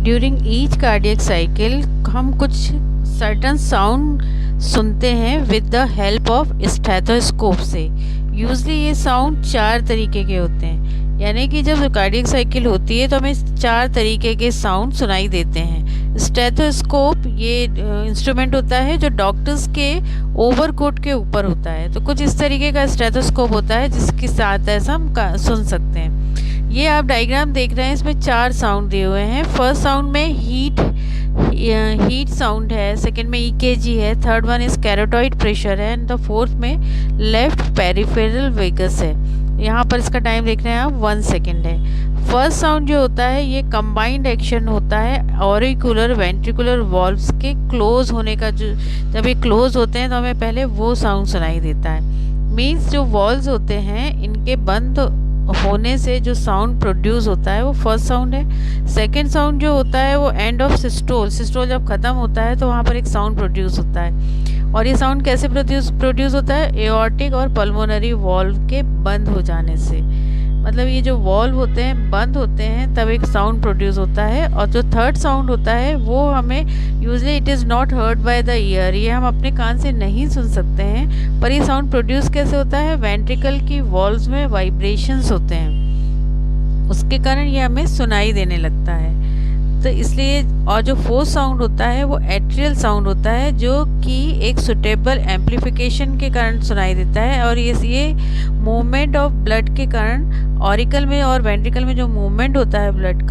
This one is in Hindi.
ड्यूरिंग ईच कार्डियक साइकिल हम कुछ सर्टन साउंड सुनते हैं with the help of stethoscope से। यूजली ये साउंड 4 तरीके के होते हैं, यानी कि जब कार्डियक साइकिल होती है तो हमें 4 तरीके के साउंड सुनाई देते हैं। स्टेथोस्कोप ये इंस्ट्रूमेंट होता है जो डॉक्टर्स के ओवरकोट के ऊपर होता है। तो कुछ इस तरीके का स्टेथोस्कोप होता है जिसके साथ ऐसा हम सुन सकते हैं। ये आप डायग्राम देख रहे हैं, इसमें 4 साउंड दिए हुए हैं। फर्स्ट साउंड में हीट साउंड है, सेकंड में ईकेजी है, थर्ड वन इज कैरोटॉइड प्रेशर है एंड द फोर्थ में लेफ्ट पेरिफेरल वेगस है। यहाँ पर इसका टाइम देख रहे हैं आप 1 सेकेंड है। फर्स्ट साउंड जो होता है ये कंबाइंड एक्शन होता है ऑरिकुलर वेंट्रिकुलर वॉल्व्स के क्लोज होने का। जो जब ये क्लोज होते हैं तो हमें पहले वो साउंड सुनाई देता है। मीन्स जो वॉल्व्स होते हैं इनके बंद होने से जो साउंड प्रोड्यूस होता है वो फर्स्ट साउंड है। सेकंड साउंड जो होता है वो एंड ऑफ सिस्टोल जब ख़त्म होता है तो वहाँ पर एक साउंड प्रोड्यूस होता है। और ये साउंड कैसे प्रोड्यूस होता है? एओर्टिक और पल्मोनरी वॉल्व के बंद हो जाने से। मतलब ये जो वॉल्व होते हैं बंद होते हैं तब एक साउंड प्रोड्यूस होता है। और जो थर्ड साउंड होता है वो हमें usually it is not heard by the year, ये हम अपने कान से नहीं सुन सकते हैं। पर ये साउंड प्रोड्यूस कैसे होता है? वेंट्रिकल की वॉल्व्स में वाइब्रेशंस होते हैं, उसके कारण ये हमें सुनाई देने लगता है। तो इसलिए और जो फोर्थ साउंड होता है वो एट्रियल साउंड होता है जो कि एक सुटेबल एम्पलीफिकेशन के कारण सुनाई देता है। और ये मूवमेंट ऑफ ब्लड के कारण ऑरिकल में और वेंट्रिकल में जो मूवमेंट होता है ब्लड का